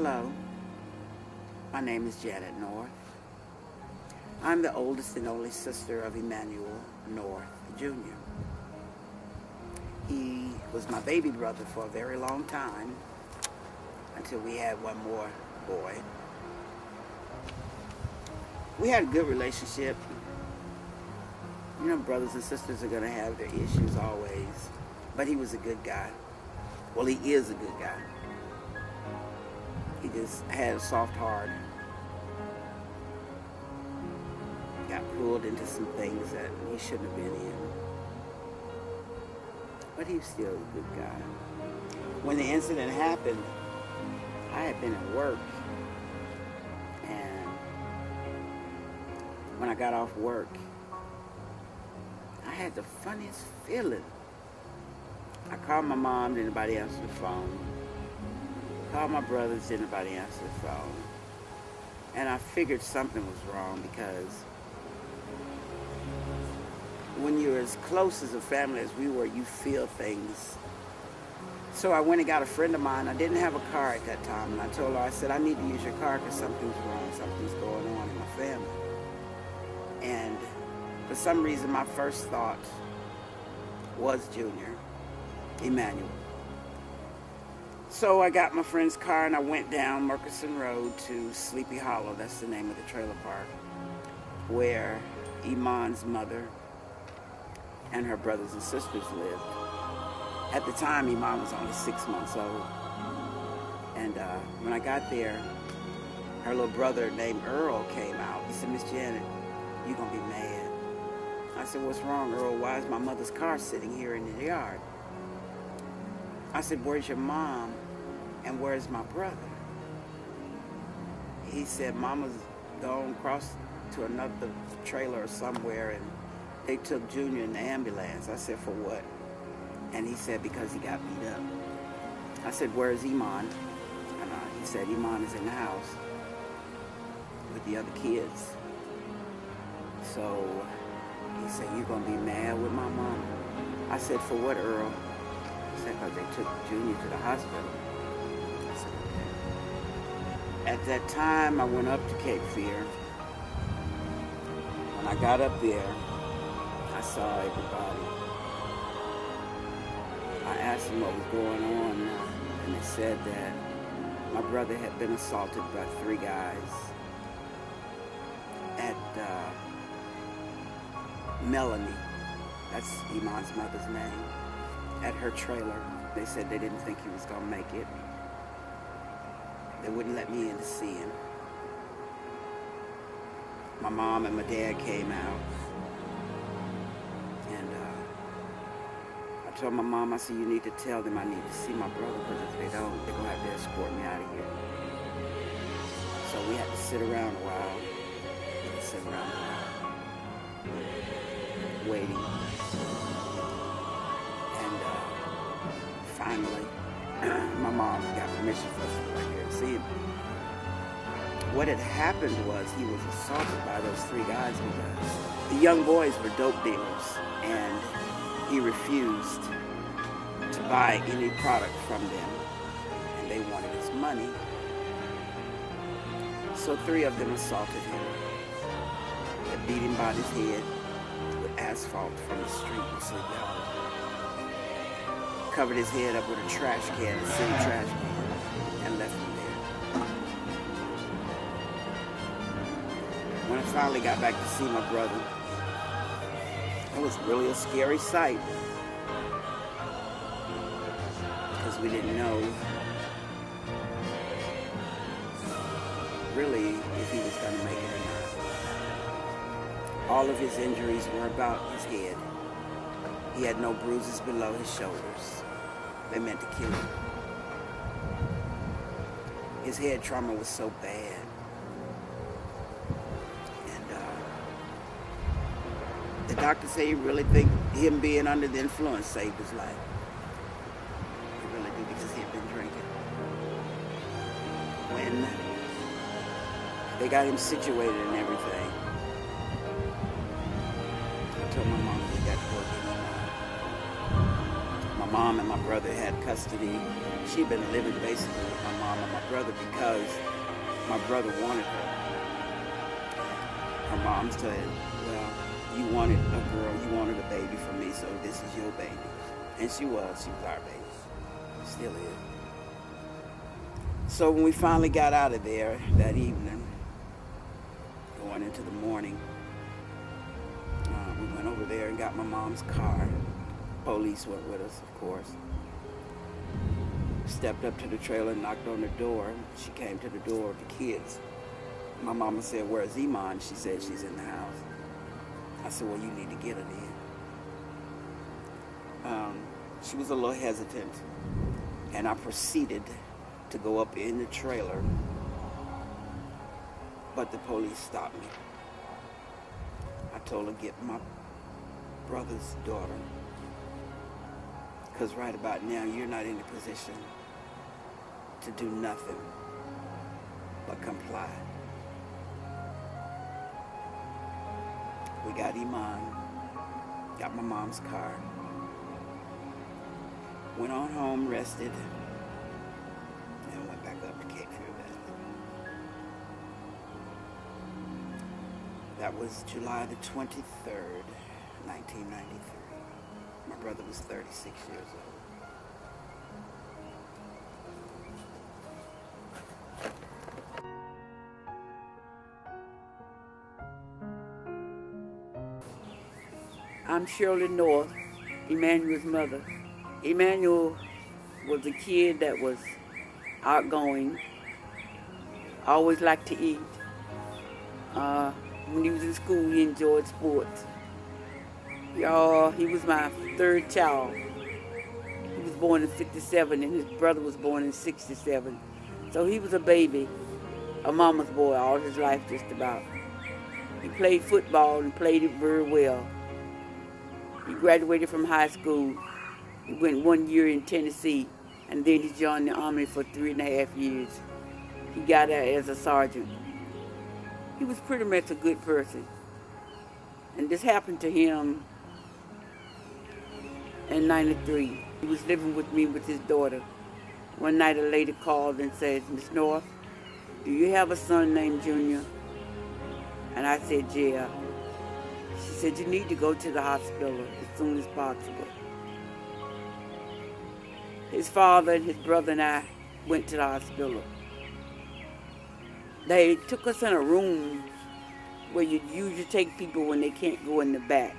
Hello, my name is Janet North. I'm the oldest and only sister of Emmanuel North Jr. He was my baby brother for a very long time until we had one more boy. We had a good relationship. You know, brothers and sisters are going to have their issues always, but he was a good guy. Well, he is a good guy. He just had a soft heart. Got pulled into some things that he shouldn't have been in. But he was still a good guy. When the incident happened, I had been at work. And when I got off work, I had the funniest feeling. I called my mom, didn't nobody answer the phone. Called my brothers, didn't nobody answer the phone. And I figured something was wrong because when you're as close as a family as we were, you feel things. So I went and got a friend of mine. I didn't have a car at that time. And I told her, I said, I need to use your car because something's wrong. Something's going on in my family. And for some reason, my first thought was Junior, Emmanuel. So I got my friend's car and I went down Murchison Road to Sleepy Hollow, that's the name of the trailer park, where Iman's mother and her brothers and sisters lived. At the time, Iman was only 6 months old. And when I got there, her little brother named Earl came out. He said, Miss Janet, you're going to be mad. I said, what's wrong, Earl? Why is my mother's car sitting here in the yard? I said, where's your mom and where's my brother? He said, Mama's gone across to another trailer or somewhere and they took Junior in the ambulance. I said, for what? And he said, because he got beat up. I said, where's Iman? And he said, Iman is in the house with the other kids. So he said, you're going to be mad with my mom? I said, for what, Earl? He said, because they took Junior to the hospital. I said, okay. At that time, I went up to Cape Fear. When I got up there, I saw everybody. I asked them what was going on, and they said that my brother had been assaulted by 3 guys at Melanie, that's Iman's mother's name, at her trailer. They said they didn't think he was going to make it. They wouldn't let me in to see him. My mom and my dad came out. And I told my mom, I said, you need to tell them I need to see my brother because if they don't, they're going to have to escort me out of here. So we had to sit around a while. Sit around a while. Waiting. Finally, my mom got permission for us to go out here and see him. What had happened was he was assaulted by those 3 guys because the young boys were dope dealers and he refused to buy any product from them and they wanted his money. So 3 of them assaulted him. They beat him by his head with asphalt from the street in Sleepy Hollow. Covered his head up with a trash can, a city trash can, and left him there. When I finally got back to see my brother, it was really a scary sight because we didn't know really if he was going to make it or not. All of his injuries were about his head. He had no bruises below his shoulders. They meant to kill him. His head trauma was so bad. And the doctor said he really think him being under the influence saved his life. He really did because he had been drinking. When they got him situated and everything, I told my mom we got to go get him. My mom and my brother had custody. She'd been living basically with my mom and my brother because my brother wanted her. Her mom said, well, you wanted a girl, you wanted a baby for me, so this is your baby. And she was our baby. Still is. So when we finally got out of there that evening, going into the morning, we went over there and got my mom's car. Police went with us, of course. Stepped up to the trailer and knocked on the door. She came to the door with the kids. My mama said, where's Iman? She said, she's in the house. I said, well, you need to get her then. She was a little hesitant, and I proceeded to go up in the trailer, but the police stopped me. I told her, get my brother's daughter, because right about now, you're not in a position to do nothing but comply. We got Iman, got my mom's car, went on home, rested, and went back up to Cape Fear Valley. That was July the 23rd, 1993. My brother was 36 years old. I'm Shirley North, Emmanuel's mother. Emmanuel was a kid that was outgoing, always liked to eat. When he was in school, he enjoyed sports. He was my third child. He was born in 57 and his brother was born in 67. So he was a baby, a mama's boy all his life just about. He played football and played it very well. He graduated from high school. He went 1 year in Tennessee, and then he joined the Army for 3.5 years. He got out as a sergeant. He was pretty much a good person. And this happened to him in 93. He was living with me with his daughter. One night a lady called and said, Miss North, do you have a son named Junior? And I said, yeah. She said, you need to go to the hospital as soon as possible. His father and his brother and I went to the hospital. They took us in a room where you usually take people when they can't go in the back.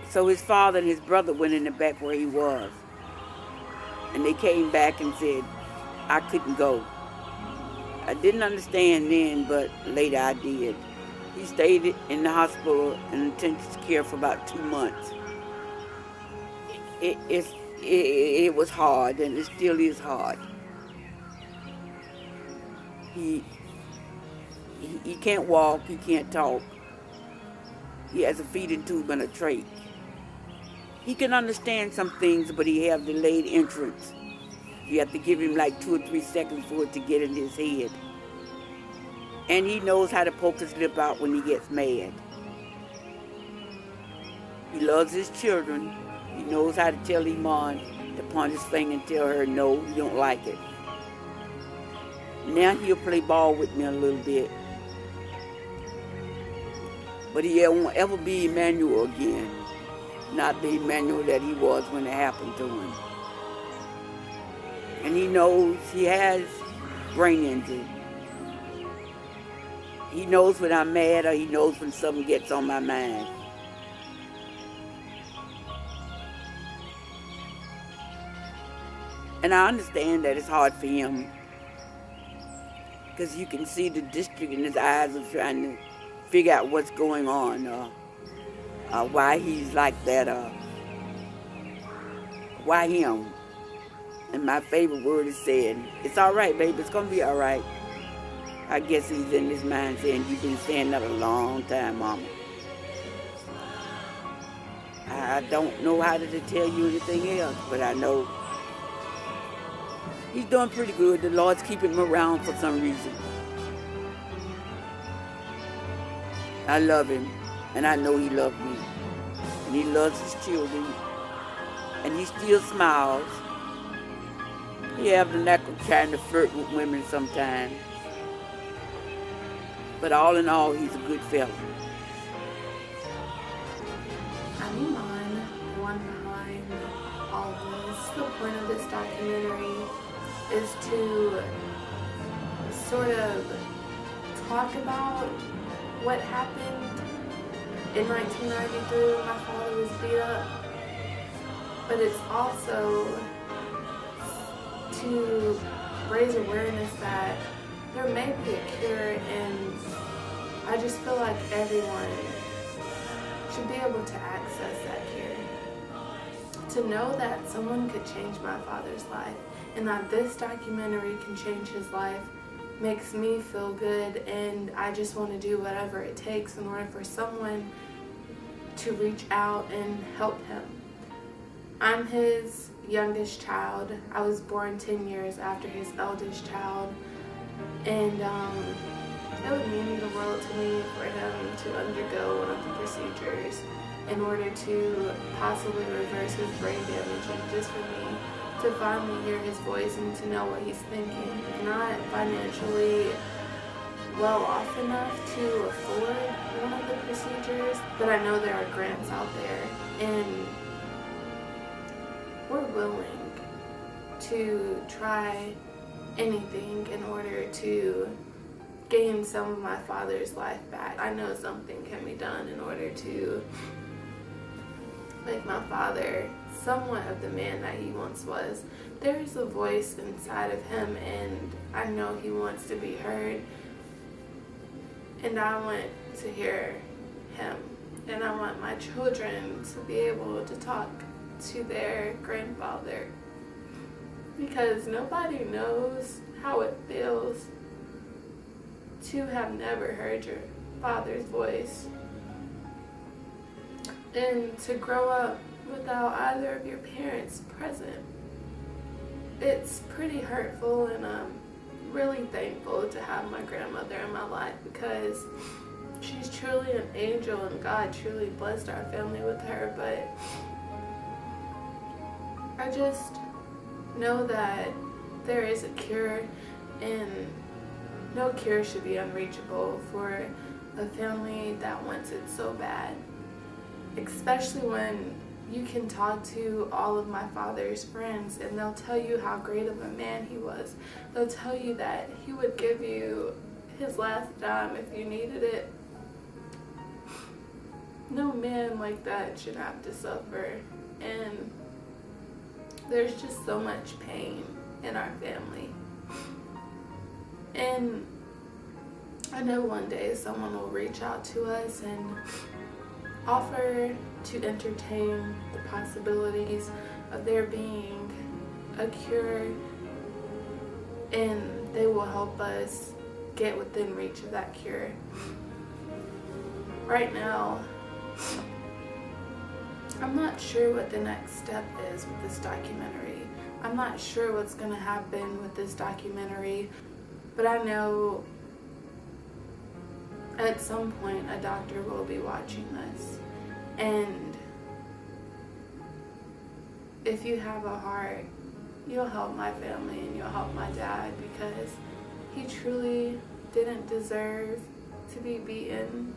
So his father and his brother went in the back where he was. And they came back and said, I couldn't go. I didn't understand then, but later I did. He stayed in the hospital in intensive care for about 2 months. It was hard, and it still is hard. He can't walk, he can't talk. He has a feeding tube and a trach. He can understand some things, but he has delayed entrance. You have to give him like 2 or 3 seconds for it to get in his head. And he knows how to poke his lip out when he gets mad. He loves his children. He knows how to tell Iman to point his finger and tell her, no, you don't like it. Now he'll play ball with me a little bit. But he won't ever be Emmanuel again. Not the Emmanuel that he was when it happened to him. And he knows he has brain injury. He knows when I'm mad, or he knows when something gets on my mind. And I understand that it's hard for him, because you can see the district in his eyes of trying to figure out what's going on, why he's like that, why him. And my favorite word is said, it's all right, baby, it's going to be all right. I guess he's in his mind saying, you've been saying that a long time, Mama. I don't know how to tell you anything else, but I know he's doing pretty good. The Lord's keeping him around for some reason. I love him, and I know he loves me. And he loves his children. and he still smiles. He have the knack of trying to flirt with women sometimes. But all in all, he's a good fella. Iman, the one behind all this. The point of this documentary is to sort of talk about what happened in 1993 when my father was beat up. But it's also to raise awareness that there may be a cure, and I just feel like everyone should be able to access that cure. To know that someone could change my father's life and that this documentary can change his life makes me feel good, and I just want to do whatever it takes in order for someone to reach out and help him. I'm his youngest child. I was born 10 years after his eldest child, and it would mean the world to me for him to undergo one of the procedures in order to possibly reverse his brain damage, and just for me to finally hear his voice and to know what he's thinking. I'm not financially well off enough to afford one of the procedures, but I know there are grants out there, and we're willing to try anything in order to gain some of my father's life back. I know something can be done in order to make my father somewhat of the man that he once was. There is a voice inside of him, and I know he wants to be heard, and I want to hear him, and I want my children to be able to talk to their grandfather, because nobody knows how it feels to have never heard your father's voice and to grow up without either of your parents present. It's pretty hurtful, and I'm really thankful to have my grandmother in my life because she's truly an angel, and God truly blessed our family with her. But I just know that there is a cure, and no cure should be unreachable for a family that wants it so bad. Especially when you can talk to all of my father's friends, and they'll tell you how great of a man he was. They'll tell you that he would give you his last dime if you needed it. No man like that should have to suffer, and there's just so much pain in our family. And I know one day someone will reach out to us and offer to entertain the possibilities of there being a cure, and they will help us get within reach of that cure. Right now, I'm not sure what the next step is with this documentary. I'm not sure what's going to happen with this documentary, but I know at some point a doctor will be watching this. And if you have a heart, you'll help my family and you'll help my dad, because he truly didn't deserve to be beaten,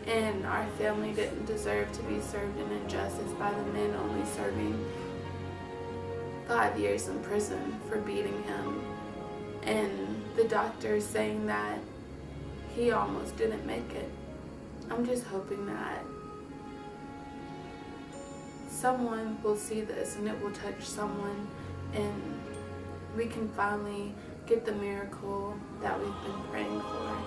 and our family didn't deserve to be served an injustice by the men only serving 5 years in prison for beating him, and the doctor saying that he almost didn't make it. I'm just hoping that someone will see this and it will touch someone, and we can finally get the miracle that we've been praying for.